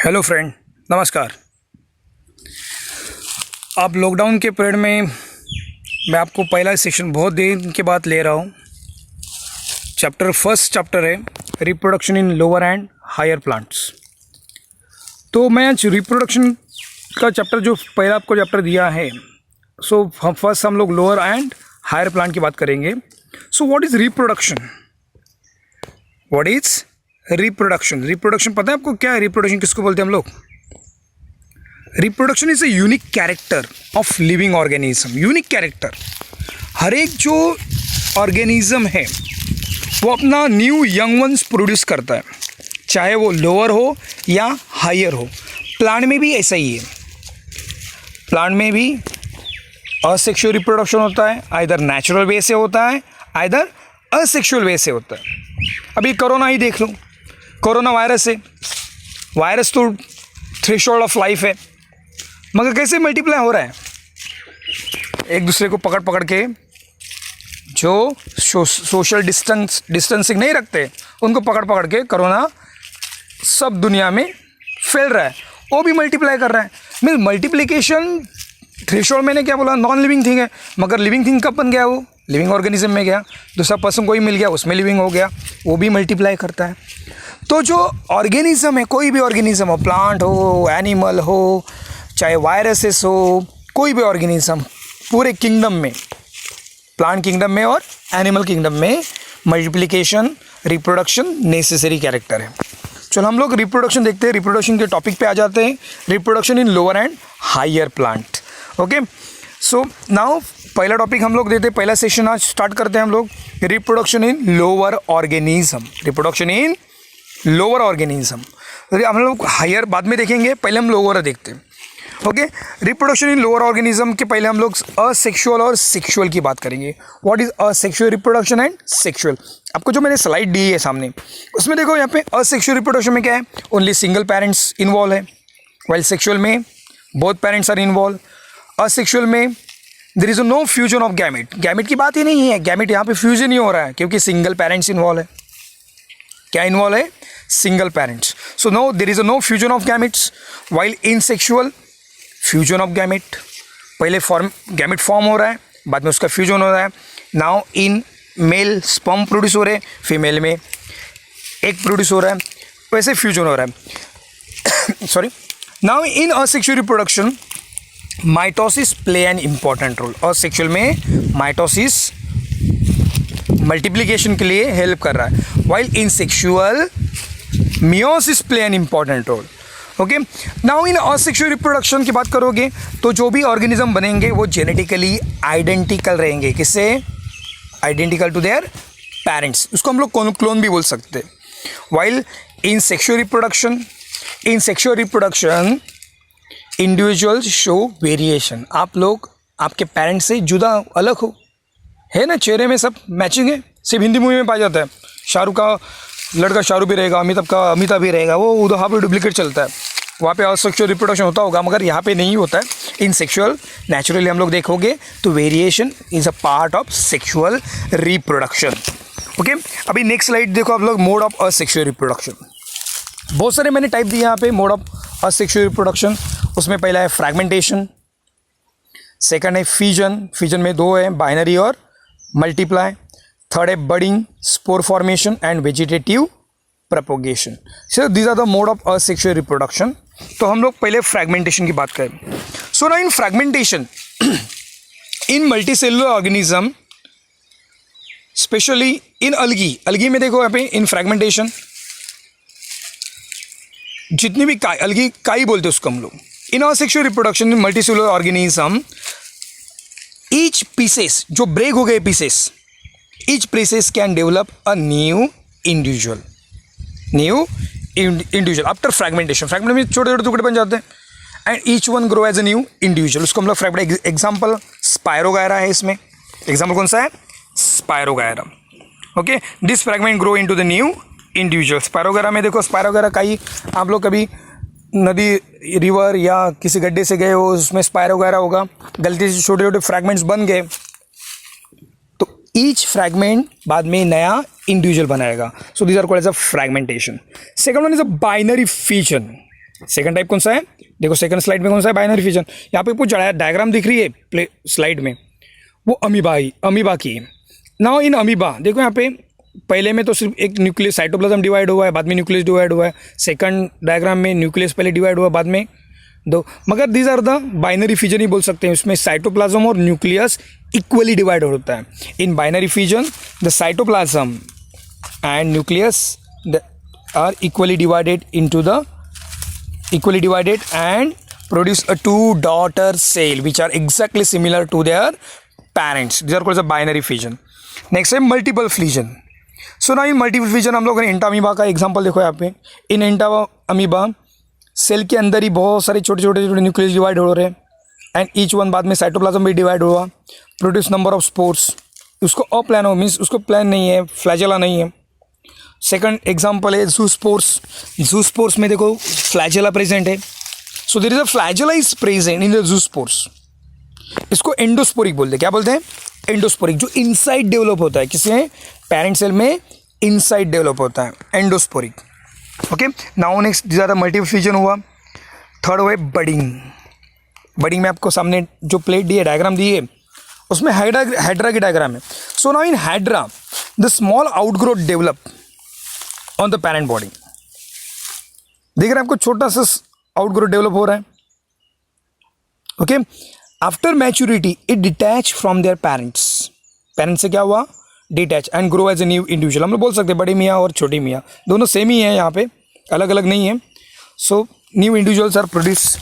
Hello friend, नमस्कार। आप lockdown के पीरियड में मैं आपको पहला सेशन बहुत दिन के बाद ले रहा हूँ। फर्स्ट चैप्टर है reproduction in lower and higher plants. तो मैं आज रिप्रोडक्शन का चैप्टर जो पहला आपको चैप्टर दिया है, फर्स्ट हम लोग लोअर एंड हायर प्लांट की बात करेंगे। So what is reproduction? What is reproduction? Reproduction पता है आपको क्या है? रिप्रोडक्शन किसको बोलते हैं हम लोग? Reproduction is a unique character of living organism. Unique character, हर एक जो ऑर्गेनिज्म है वो अपना न्यू यंग वंस प्रोड्यूस करता है, चाहे वो लोअर हो या हायर हो। प्लांट में भी ऐसा ही है। प्लांट में भी असेक्सुअल रिप्रोडक्शन होता है, आइदर नेचुरल वे से होता है, आइदर असेक्सुअल वे से होता है। अभी कोरोना ही देख लो, कोरोना वायरस है। वायरस तो थ्रेशोल्ड ऑफ लाइफ है, मगर कैसे मल्टीप्लाई हो रहा है? एक दूसरे को पकड़ पकड़ के, जो सोशल डिस्टेंसिंग नहीं रखते उनको पकड़ पकड़ के कोरोना सब दुनिया में फैल रहा है, वो भी मल्टीप्लाई कर रहा है। मीन्स मल्टीप्लिकेशन थ्रेशोल्ड, मैंने क्या बोला? नॉन लिविंग थिंग है, मगर लिविंग थिंग कब बन गया? वो लिविंग ऑर्गेनिज्म में गया, दूसरा पर्सन कोई मिल गया, उसमें लिविंग हो गया, वो भी मल्टीप्लाई करता है। तो जो ऑर्गेनिज्म है, कोई भी ऑर्गेनिज्म हो, प्लांट हो, एनिमल हो, चाहे वायरसेस हो, कोई भी ऑर्गेनिज्म, पूरे किंगडम में, प्लांट किंगडम में और एनिमल किंगडम में मल्टीप्लिकेशन, रिप्रोडक्शन नेसेसरी कैरेक्टर है। चलो हम लोग रिप्रोडक्शन देखते हैं। रिप्रोडक्शन के टॉपिक पे आ जाते हैं। Reproduction in lower and higher plant. Okay, so now पहला टॉपिक हम लोग देते हैं, पहला सेशन आज स्टार्ट करते हैं हम लोग। Reproduction in lower organism. Reproduction in lower organism. हम लोग हायर बाद में देखेंगे, पहले हम लोअर देखते हैं। Okay, reproduction in lower organism के पहले हम लोग असेक्सुअल और सेक्सुअल की बात करेंगे। What is asexual reproduction and sexual? आपको जो मैंने स्लाइड दी है सामने, उसमें देखो यहाँ पे असेक्सुअल रिप्रोडक्शन में क्या है? ओनली सिंगल पेरेंट्स इन्वॉल्व है, वाइल सेक्सुअल में both parents are involve. Asexual में there is no fusion of gamete. Gamete की बात ही नहीं है, गैमेट यहाँ पे फ्यूजन ही हो रहा है क्योंकि सिंगल पेरेंट्स इन्वॉल्व है। क्या इन्वॉल्व है? Single parents. So no, there is no fusion of gametes. While in sexual fusion of gamete, पहले गैमेट फॉर्म हो रहा है, बाद में उसका फ्यूजन हो रहा है। Now in male sperm produce हो रहे हैं, फीमेल में एग प्रोड्यूस हो रहा है, वैसे फ्यूजन हो रहा है। Sorry. Now in asexual reproduction mitosis play an important role. Asexual में माइटोसिस मल्टीप्लिकेशन के लिए हेल्प कर रहा है, while in sexual meiosis play an important role. Okay, now in asexual reproduction की बात करोगे तो जो भी ऑर्गेनिज्म बनेंगे वो जेनेटिकली आइडेंटिकल रहेंगे। किससे? Identical to their parents. उसको हम लोग क्लोन भी बोल सकते हैं। While in sexual reproduction individuals show variation. आप लोग आपके पेरेंट्स से जुदा अलग हो, है ना? चेहरे में सब मैचिंग है, सिर्फ हिंदी मूवी में पाया जाता है। शाहरुख का लड़का शाहरुख भी रहेगा, अमिताभ का अमिताभ भी रहेगा, वो उधर वहाँ पे डुप्लीकेट चलता है। वहाँ पे असेक्सुअल रिप्रोडक्शन होता होगा, मगर यहाँ पे नहीं होता है। इन सेक्सुअल नेचुरली हम लोग देखोगे तो variation is a part of sexual reproduction. Okay, अभी नेक्स्ट स्लाइड देखो आप लोग, मोड ऑफ असेक्सुअल रिप्रोडक्शन। बहुत सारे मैंने टाइप दिए यहाँ पे मोड ऑफ असेक्सुअल रिप्रोडक्शन। उसमें पहला है फ्रैगमेंटेशन, सेकंड है फ्यूजन, फ्यूजन में दो है, बाइनरी और मल्टीप्लाई। थर्ड है budding, spore formation and vegetative propagation. So these are the mode of asexual reproduction. तो हम लोग पहले फ्रैगमेंटेशन की बात करें। सो ना in fragmentation in multicellular organism, specially in algae में देखो यहाँ पे इन फ्रैगमेंटेशन जितनी भी अलगी काई बोलते हैं उसको हम लोग। In asexual reproduction in multicellular organism, each pieces जो ब्रेक हो गए pieces, each pieces can develop a new individual after fragmentation। Fragment में छोटे छोटे टुकड़े बन जाते हैं, and each one grow as a new individual. उसको हम लोग फ्रैगमेंट, एग्जाम्पल स्पायरोगायरा है इसमें। एग्जाम्पल कौन सा है? Spirogyra. Okay, this fragment grow into the new individual. Spirogyra में देखो, स्पायरोगायरा का ही आप लोग कभी नदी, रिवर या किसी गड्ढे से गए हो, उसमें स्पायरोगायरा होगा, गलती से छोटे छोटे फ्रैगमेंट्स बन गए, ईच फ्रैगमेंट बाद में नया इंडिविजुअल बनाएगा। So these are called as a fragmentation. Second one is a binary fusion. Second type कौन सा है, देखो सेकंड स्लाइड में कौन सा है, बाइनरी फिजन। यहाँ पे कुछ डायग्राम दिख रही है प्ले स्लाइड में, वो अमीबा की है। नाउ इन अमीबा देखो यहाँ पे पहले में तो सिर्फ एक न्यूक्लियस साइटोप्लाज्म डिवाइड हुआ है, बाद में न्यूक्लियस डिवाइड हुआ है। सेकंड डायग्राम में न्यूक्लियस पहले डिवाइड हुआ, बाद में दो, मगर these are the binary fission ही बोल सकते हैं। उसमें साइटोप्लाज्म और न्यूक्लियस इक्वली डिवाइड होता है। In binary fission the cytoplasm and nucleus are equally divided and produce a two daughter cell which are exactly similar to their parents. These are called the binary fission. Next है multiple fission. So now in multiple fission हम लोग ने इंटा amoeba का example देखो यहाँ पे। इन इंटा अमीबा सेल के अंदर ही बहुत सारे छोटे छोटे न्यूक्लियस डिवाइड हो रहे हैं एंड ईच वन बाद में साइटोप्लाज्म भी डिवाइड हुआ, प्रोड्यूस नंबर ऑफ स्पोर्स। उसको अप्लान हो मीन्स उसको प्लान नहीं है, फ्लैजेला नहीं है। सेकंड एग्जांपल है जूस्पोर्स। जूस्पोर्स में देखो फ्लैजेला प्रेजेंट है, so there is a flagella is present in the zoospores. इसको एंडोस्पोरिक बोलते हैं। क्या बोलते हैं? एंडोस्पोरिक, जो इनसाइड डेवलप होता है, किसी पेरेंट सेल में इनसाइड डेवलप होता है, एंडोस्पोरिक। ओके, नाउ नेक्स्ट ज़्यादा मल्टीपल फिजन हुआ। थर्ड हुआ बडिंग। बडिंग में आपको सामने जो प्लेट दी है, डायग्राम दी है, उसमें हाइड्रा की डायग्राम है। सो now in hydra the small outgrowth develop on the parent body. देख रहे हैं आपको छोटा सा आउटग्रोथ डेवलप हो रहा है। Okay, after maturity it detach from their parents. Parents से क्या हुआ? Detach and grow as a new individual. हम लोग बोल सकते हैं बड़ी मियाँ और छोटी मियाँ दोनों सेम ही है, यहाँ पे अलग अलग नहीं है। So new individuals are produce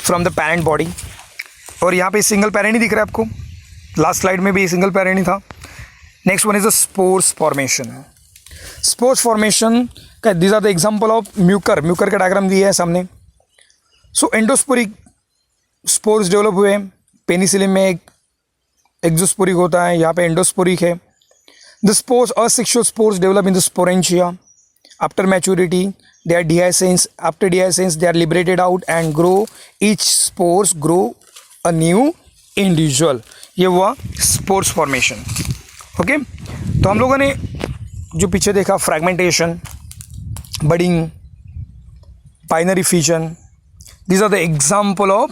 from the parent body. और यहाँ पे सिंगल पेरेंट ही दिख रहा है आपको, लास्ट स्लाइड में भी सिंगल पेरेंट ही था। Next one is the spores formation. Spores formation का this are the example of mucor. Mucor का डायग्राम दिया है सामने। सो एंडोस्पोरिक स्पोर्स डेवलप हुए। पेनिसिलिन में एक एक्सोस्पोरिक होता है, यहाँ पे एंडोस्पोरिक है। The spores asexual spores develop in the sporangia. After maturity they are dehiscence. आफ्टर dehiscence they are liberated out and grow. each spores grow a new individual. ये हुआ स्पोर्स फॉर्मेशन। ओके, तो हम लोगों ने जो पीछे देखा fragmentation, budding, binary fission, these are the example of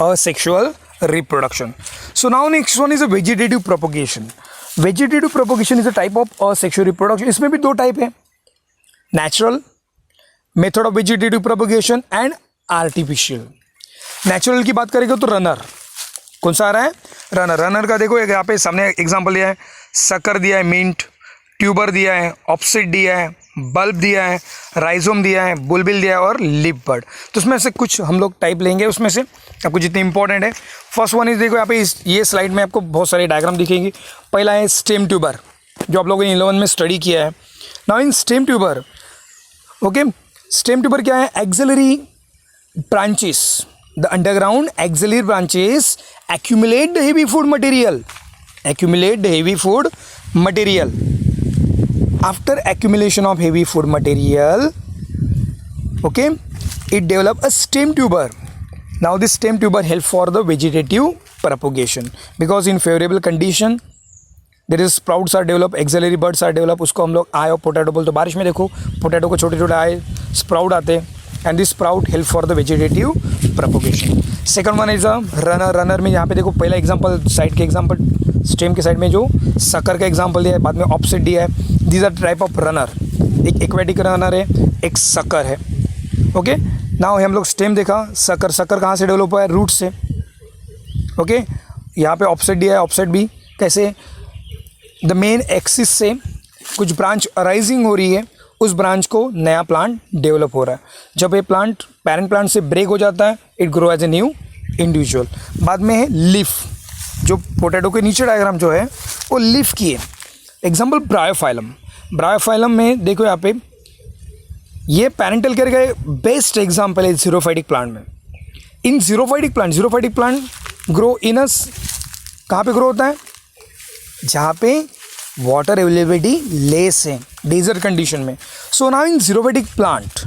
asexual reproduction. So now next one is a vegetative propagation. Vegetative propagation is a type of asexual reproduction. इसमें भी दो टाइप है, natural method of vegetative propagation and artificial. Natural की बात करेंगे तो runner, कौन सा आ रहा है? रनर। रनर का देखो यहाँ पे सामने एग्जांपल दिया है, शक्कर दिया है, मिंट, ट्यूबर दिया है, ऑप्सिड दिया है, बल्ब दिया है, राइजोम दिया है, बुलबिल दिया है और लिप बड। तो उसमें से कुछ हम लोग टाइप लेंगे, उसमें से आपको जितनी इंपॉर्टेंट है। फर्स्ट वन इज देखो यहाँ पे ये स्लाइड में आपको बहुत सारे डायग्राम दिखेंगे। पहला है स्टेम ट्यूबर, जो आप लोगों ने 11 में स्टडी किया है। Now in stem tuber, okay, stem tuber क्या है? Axillary branches, the underground axillary branches accumulate the heavy food material. After accumulation of heavy food material, okay, it develop a stem tuber. Now this stem tuber help for the vegetative propagation because in favorable condition there is sprouts are develop, auxiliary buds are develop. उसको हम लोग आय और potato बोलते। तो बारिश में देखो potato को छोटे छोटे आय स्प्राउट आते हैं and this sprout help for the vegetative propagation. Second one is a runner. Runner में यहाँ पे देखो पहला एग्जांपल साइड के एग्जांपल स्टेम के साइड में जो शक्कर का एग्जांपल दिया है, बाद में ऑप्सिड दिया है। These are type of runner, एक एक्वेटिक रनर है, एक शक्कर है। ओके, नाउ हम लोग स्टेम देखा, शक्कर। शक्कर कहाँ से डेवलप हुआ है? रूट से। ओके, यहाँ पे ऑप्सिड दिया है, ऑप्सिड भी कैसे? द मेन एक्सिस से कुछ ब्रांच अराइजिंग हो रही है, उस ब्रांच को नया प्लांट डेवलप हो रहा है। जब ये प्लांट पेरेंट प्लांट से ब्रेक हो जाता है, it grow as a new individual. बाद में है लीफ, जो पोटैटो के नीचे डायग्राम जो है वो लीफ की है। Example Bryophyllum. ब्रायोफाइलम में देखो यहाँ पे ये पैरेंटल केयर का बेस्ट एग्जाम्पल है जीरोफाइटिक प्लांट में। In xerophytic plant grow in कहाँ पे ग्रो होता है? जहाँ पे वाटर अवेलेबिलिटी लेस है, डेजर्ट कंडीशन में। So now in xerophytic plant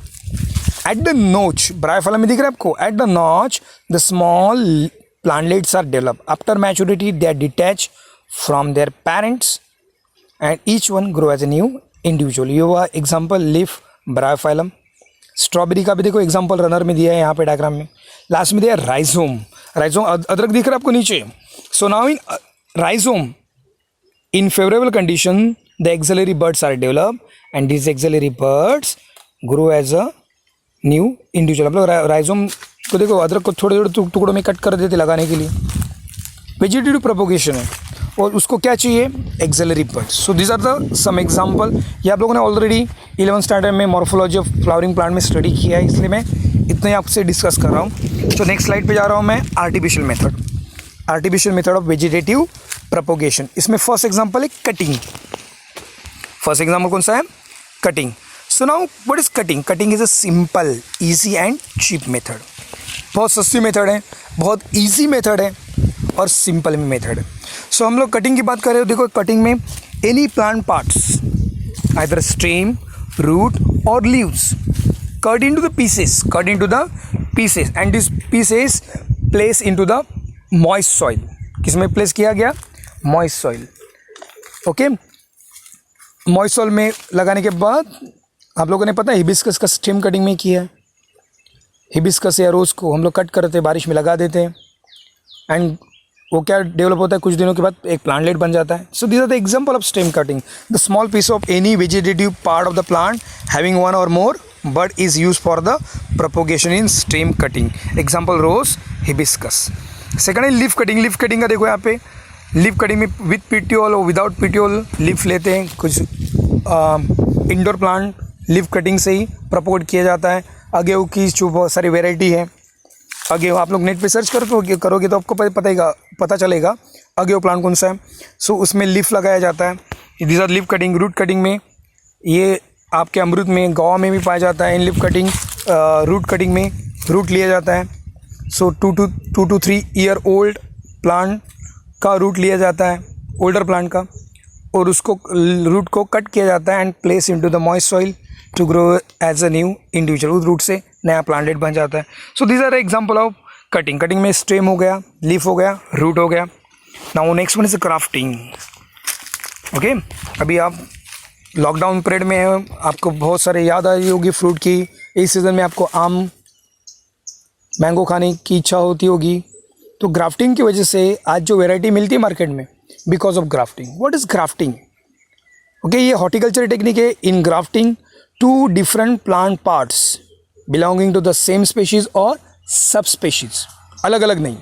at the notch, bryophyllum में दिख रहा है आपको, at the notch the small plantlets are developed. After maturity they are detached from their parents and each one grow as a new individual. ये हुआ example leaf Bryophyllum. Strawberry का भी देखो एग्जांपल रनर में दिया है यहाँ पे डायग्राम में. लास्ट में दिया है राइजोम. राइजोम अदरक दिख रहा है आपको नीचे. सो now in rhizome in favorable condition the axillary buds are developed and these axillary buds grow as a new individual. आप लोग राइजोम को देखो, अदरक को थोड़े थोड़े टुकड़ों में कट कर देते लगाने के लिए. वेजिटेटिव प्रोपोगेशन है और उसको क्या चाहिए, axillary buds. So this are the some example. ये आप लोगों ने ऑलरेडी 11th स्टैंडर्ड में मॉर्फोलॉजी ऑफ फ्लावरिंग प्लांट में स्टडी किया है, इसलिए मैं इतना ही आपसे डिस्कस कर रहा हूँ. तो नेक्स्ट स्लाइड पे जा रहा हूँ मैं. Artificial method. Artificial method of vegetative propagation. इसमें फर्स्ट एग्जांपल है कटिंग. फर्स्ट एग्जांपल कौन सा है, cutting. So now what is cutting. Cutting is a simple, easy and cheap method. बहुत सस्ती मेथड है, बहुत इजी मेथड है और सिंपल भी मेथड है. सो हम लोग कटिंग की बात कर रहे हो. देखो कटिंग में any plant parts either stem, root और leaves cut into the pieces and these pieces place into the moist soil. किसमें प्लेस किया गया, moist soil. Okay, moist soil में लगाने के बाद आप लोगों ने पता है हिबिस्कस का स्टेम कटिंग में किया है. हिबिस्कस या रोज़ को हम लोग कट करते हैं, बारिश में लगा देते हैं एंड वो क्या डेवलप होता है, कुछ दिनों के बाद एक प्लांटलेट बन जाता है. So this are the example of stem cutting. The small piece of any vegetative part of the plant having one और more bud is used for the propagation in stem cutting. Example rose, hibiscus. Second है leaf cutting. Leaf cutting का देखो यहाँ पे, leaf cutting में with petiole और without petiole leaf लेते हैं. कुछ इंडोर प्लांट लीफ कटिंग से ही प्रपोगेट किया जाता है. अगेव की जो बहुत सारी वेराइटी है. अगेव आप लोग नेट पे सर्च करोगे तो आपको पता चलेगा अगेव प्लांट कौन सा है. सो उसमें लीफ लगाया जाता है. This are leaf cutting. Root cutting में ये आपके अमरूद में, गाँव में भी पाया जाता है. In leaf cutting, root cutting में रूट लिया जाता है. So 2 to 3 year old plant का रूट लिया जाता है, ओल्डर प्लांट का, और उसको रूट को कट किया जाता है and place into the moist soil to grow as a new individual. उस रूट से नया प्लांटेड बन जाता है. So these are example of cutting. Cutting में स्टेम हो गया, लीफ हो गया, रूट हो गया. Now next one is grafting. Okay, अभी आप लॉकडाउन पीरियड में है, आपको बहुत सारे याद आ रही होगी फ्रूट की. इस सीज़न में आपको आम, मैंगो खाने की इच्छा होती होगी. तो ग्राफ्टिंग की वजह से आज जो वैरायटी मिलती है मार्केट में, because of grafting. What is grafting? Okay, ये हॉर्टिकल्चर टेक्निक है. In grafting 2 different plant parts belonging to the same species और सब स्पेशीज, अलग अलग नहीं,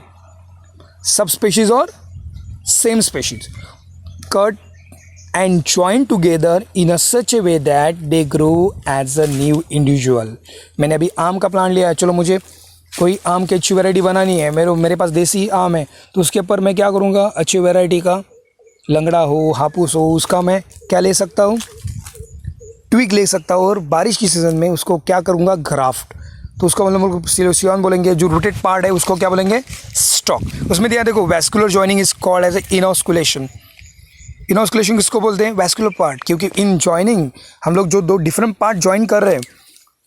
सब स्पेशीज और same species, cut and join together in a such a way that they grow as a new individual. मैंने अभी आम का plant लिया है. चलो मुझे कोई आम की अच्छी वैरायटी बनानी है, मेरे पास देसी आम है, तो उसके ऊपर मैं क्या करूँगा, अच्छी वैरायटी का लंगड़ा हो, हापूस हो, उसका मैं क्या ले सकता हूँ, ट्विग ले सकता हूँ. और बारिश की सीज़न में उसको क्या करूँगा, ग्राफ्ट. तो उसको मतलब सिलोसियन बोलेंगे. जो रूटेड पार्ट है उसको क्या बोलेंगे, स्टॉक. उसमें दिया देखो, vascular joining is called as a inosculation. Inosculation किसको बोलते हैं, वैस्कुलर पार्ट. क्योंकि इन जॉइनिंग हम लोग जो 2 डिफरेंट पार्ट जॉइन कर रहे हैं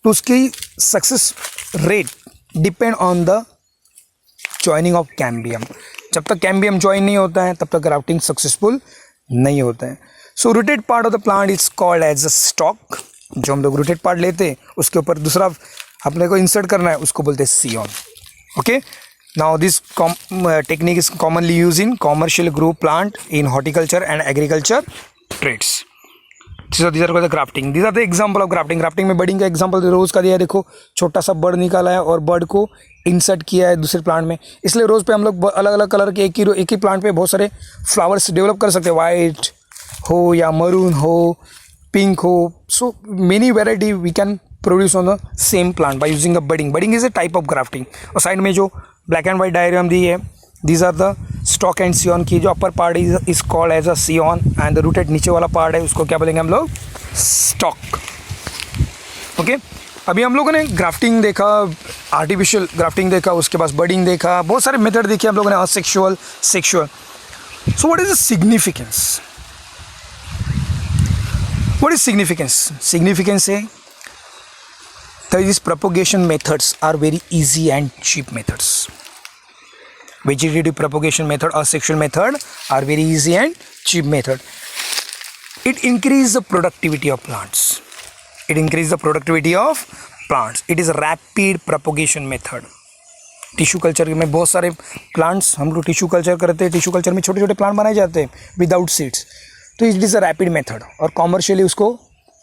तो उसकी success rate depend on the joining of cambium. जब तक कैम्बियम जॉइन नहीं होता है तब तक ग्राफ्टिंग सक्सेसफुल नहीं होता है. So rooted part of the plant is called as a stock. जो हम लोग रूटेड पार्ट लेते हैं उसके ऊपर दूसरा अपने को इंसर्ट करना है, उसको बोलते हैं scion. Okay, now this technique is commonly used in commercial grow plant in horticulture and agriculture trades. So these are called the grafting. These are the example of grafting. grafting में बर्डिंग का example रोज का दिया है. देखो छोटा सा bird निकाला है और बर्ड को इंसर्ट किया है दूसरे प्लांट में. इसलिए रोज पे हम लोग अलग अलग कलर के एक ही प्लांट पे बहुत सारे फ्लावर्स डेवलप कर सकते हैं. वाइट हो या मरून हो, पिंक हो. So many variety we can produce on the same plant by using a budding. Budding is a type of grafting. और साइड में जो ब्लैक एंड वाइट डायग्राम दी है, these are the stock and scion की. जो upper part is called as a scion and the rooted नीचे वाला part है उसको क्या बोलेंगे हम लोग, स्टॉक. ओके, अभी हम लोगों ने ग्राफ्टिंग देखा, आर्टिफिशियल ग्राफ्टिंग देखा, उसके बाद बर्डिंग देखा, बहुत सारे मेथड देखे हम लोगों ने, asexual, sexual. So what is the significance? What is significance? Significance है these propagation methods are very easy and cheap methods. Vegetative propagation method or sexual method are very easy and cheap method. It increases the productivity of plants. It increases the productivity of plants. It is a rapid propagation method. Tissue culture में बहुत सारे plants हम लोग tissue culture करते हैं. Tissue culture में छोटे छोटे प्लांट बनाए जाते हैं विदाउट सीड्स. तो it is a rapid method और कॉमर्शियली उसको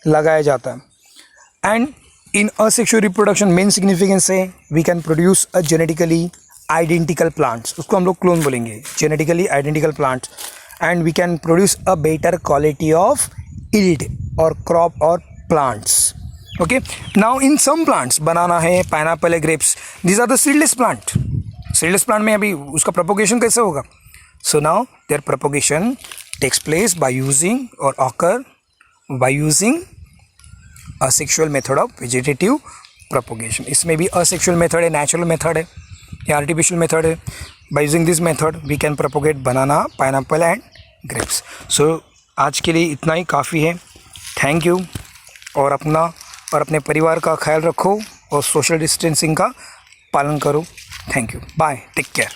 लगाया जाता है. And in asexual reproduction main significance है we can produce a genetically identical plants. उसको हम लोग क्लोन बोलेंगे, genetically identical plants. And we can produce a better quality of yield और क्रॉप और plants. Okay, now in some plants, banana है, pineapple है, grapes, these are the seedless plant. Seedless plant में अभी उसका propagation कैसे होगा? So now their propagation takes place by using or occur by using asexual method of vegetative propagation. इसमें भी asexual method है, natural method है या artificial method है. By using this method we can propagate banana, pineapple and grapes. So आज के लिए इतना ही काफ़ी है. Thank you. और अपना और अपने परिवार का ख्याल रखो और सोशल डिस्टेंसिंग का पालन करो. Thank you. Bye. Take care.